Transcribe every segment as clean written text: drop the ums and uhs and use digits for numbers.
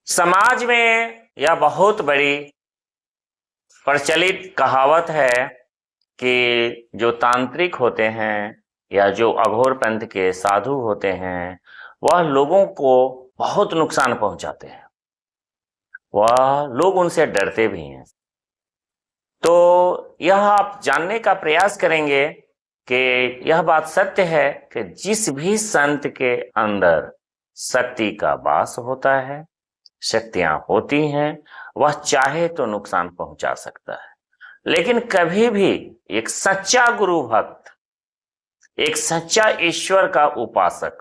समाज में यह बहुत बड़ी प्रचलित कहावत है कि जो तांत्रिक होते हैं या जो अघोर पंथ के साधु होते हैं वह लोगों को बहुत नुकसान पहुंचाते हैं। वह लोग उनसे डरते भी हैं। तो यह आप जानने का प्रयास करेंगे कि यह बात सत्य है कि जिस भी संत के अंदर शक्ति का वास होता है, शक्तियां होती हैं, वह चाहे तो नुकसान पहुंचा सकता है। लेकिन कभी भी एक सच्चा गुरु भक्त, एक सच्चा ईश्वर का उपासक,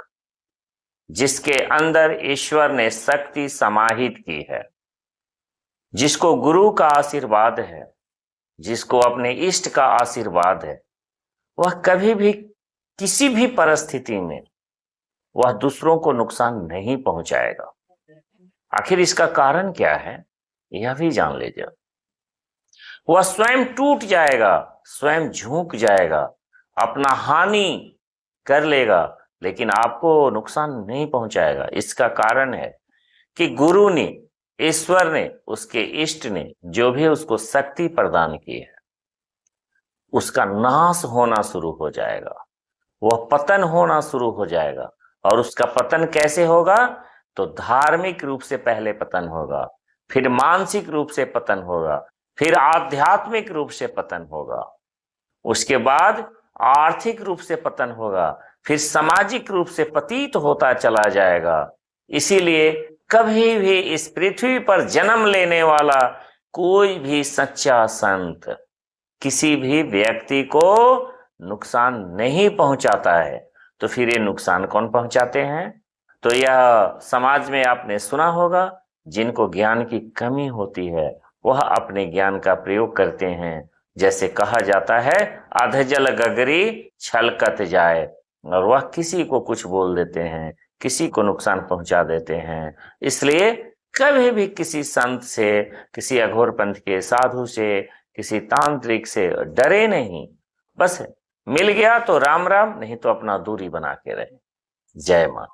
जिसके अंदर ईश्वर ने शक्ति समाहित की है, जिसको गुरु का आशीर्वाद है, जिसको अपने इष्ट का आशीर्वाद है, वह कभी भी किसी भी परिस्थिति में वह दूसरों को नुकसान नहीं पहुंचाएगा। आखिर इसका कारण क्या है, यह भी जान लीजिए। वह स्वयं टूट जाएगा, स्वयं झुक जाएगा, अपना हानि कर लेगा, लेकिन आपको नुकसान नहीं पहुंचाएगा। इसका कारण है कि गुरु ने, ईश्वर ने, उसके इष्ट ने जो भी उसको शक्ति प्रदान की है, उसका नाश होना शुरू हो जाएगा, वह पतन होना शुरू हो जाएगा। और उसका पतन कैसे होगा? तो धार्मिक रूप से पहले पतन होगा, फिर मानसिक रूप से पतन होगा, फिर आध्यात्मिक रूप से पतन होगा, उसके बाद आर्थिक रूप से पतन होगा, फिर सामाजिक रूप से पतित होता चला जाएगा। इसीलिए कभी भी इस पृथ्वी पर जन्म लेने वाला कोई भी सच्चा संत किसी भी व्यक्ति को नुकसान नहीं पहुंचाता है। तो फिर ये नुकसान कौन पहुंचाते हैं? तो यह समाज में आपने सुना होगा, जिनको ज्ञान की कमी होती है वह अपने ज्ञान का प्रयोग करते हैं। जैसे कहा जाता है, अधजल गगरी छलकत जाए, और वह किसी को कुछ बोल देते हैं, किसी को नुकसान पहुंचा देते हैं। इसलिए कभी भी किसी संत से, किसी अघोर पंथ के साधु से, किसी तांत्रिक से डरे नहीं। बस मिल गया तो राम राम, नहीं तो अपना दूरी बना के रहे। जय मां।